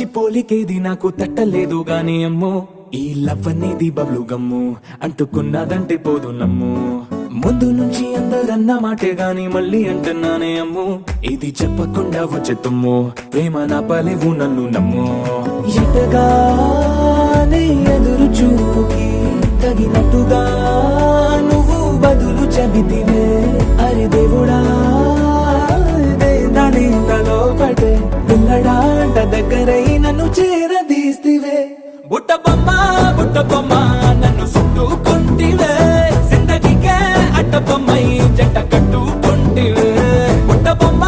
మంచి పోలికేది నాకు తట్టలేదు గాని అమ్మో ఈ లవ్ అనేది బబ్లు గమ్ము అంటుకున్నదంటే పోదు నమ్ము ముందు నుంచి అందరన్న మాటే గాని మళ్ళీ అంటున్నానే అమ్ము ఇది చెప్పకుండా వచ్చే తుమ్ము ప్రేమ నా పలేవు నన్ను నమ్ము ఎటగానే ఎదురు చూకి తగినట్టుగా నువ్వు బదులు చెబితివే అరే దేవుడా దాని తలో పడే పిల్లడాంట దగ్గరై నన్ను చేరదీస్తివే బుట్ట బొమ్మ నన్ను చుట్టుకుంటివే జిందగీకే అడ్డ బొమ్మై జంట కట్టుకుంటివే బుట్ట బొమ్మ